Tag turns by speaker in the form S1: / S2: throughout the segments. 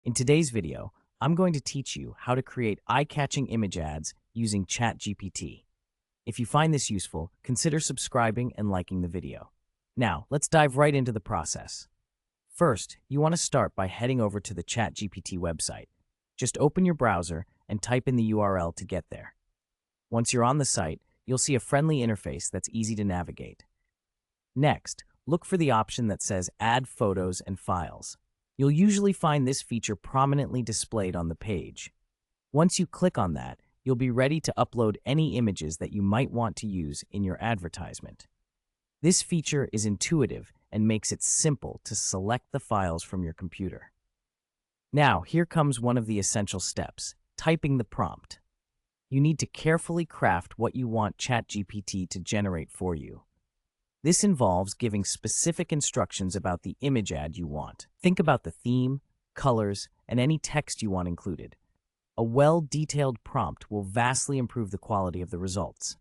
S1: In today's video, I'm going to teach you how to create eye-catching image ads using ChatGPT. If you find this useful, consider subscribing and liking the video. Now, let's dive right into the process. First, you want to start by heading over to the ChatGPT website. Just open your browser and type in the URL to get there. Once you're on the site, you'll see a friendly interface that's easy to navigate. Next, look for the option that says Add Photos and Files. You'll usually find this feature prominently displayed on the page. Once you click on that, you'll be ready to upload any images that you might want to use in your advertisement. This feature is intuitive and makes it simple to select the files from your computer. Now, here comes one of the essential steps, typing the prompt. You need to carefully craft what you want ChatGPT to generate for you. This involves giving specific instructions about the image ad you want. Think about the theme, colors, and any text you want included. A well-detailed prompt will vastly improve the quality of the results.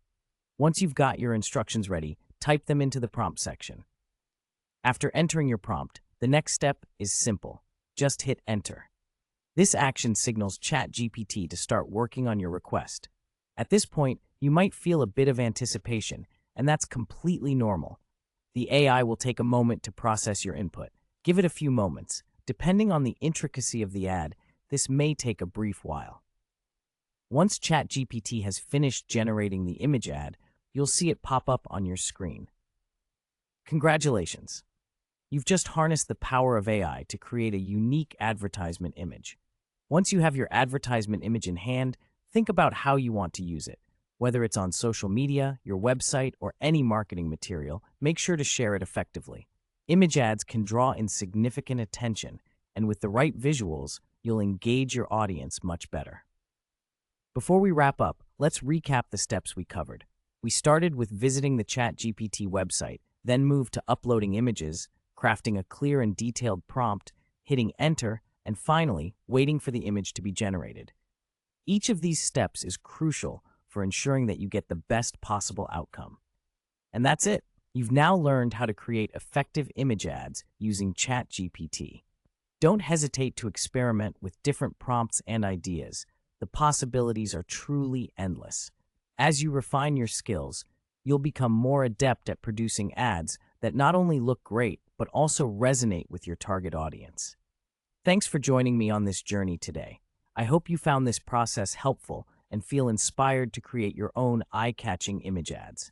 S1: Once you've got your instructions ready, type them into the prompt section. After entering your prompt, the next step is simple. Just hit enter. This action signals ChatGPT to start working on your request. At this point, you might feel a bit of anticipation, and that's completely normal. The AI will take a moment to process your input. Give it a few moments. Depending on the intricacy of the ad, this may take a brief while. Once ChatGPT has finished generating the image ad, you'll see it pop up on your screen. Congratulations! You've just harnessed the power of AI to create a unique advertisement image. Once you have your advertisement image in hand, think about how you want to use it. Whether it's on social media, your website, or any marketing material, make sure to share it effectively. Image ads can draw in significant attention, and with the right visuals, you'll engage your audience much better. Before we wrap up, let's recap the steps we covered. We started with visiting the ChatGPT website, then moved to uploading images, crafting a clear and detailed prompt, hitting enter, and finally, waiting for the image to be generated. Each of these steps is crucial for ensuring that you get the best possible outcome. And that's it. You've now learned how to create effective image ads using ChatGPT. Don't hesitate to experiment with different prompts and ideas. The possibilities are truly endless. As you refine your skills, you'll become more adept at producing ads that not only look great, but also resonate with your target audience. Thanks for joining me on this journey today. I hope you found this process helpful and feel inspired to create your own eye-catching image ads.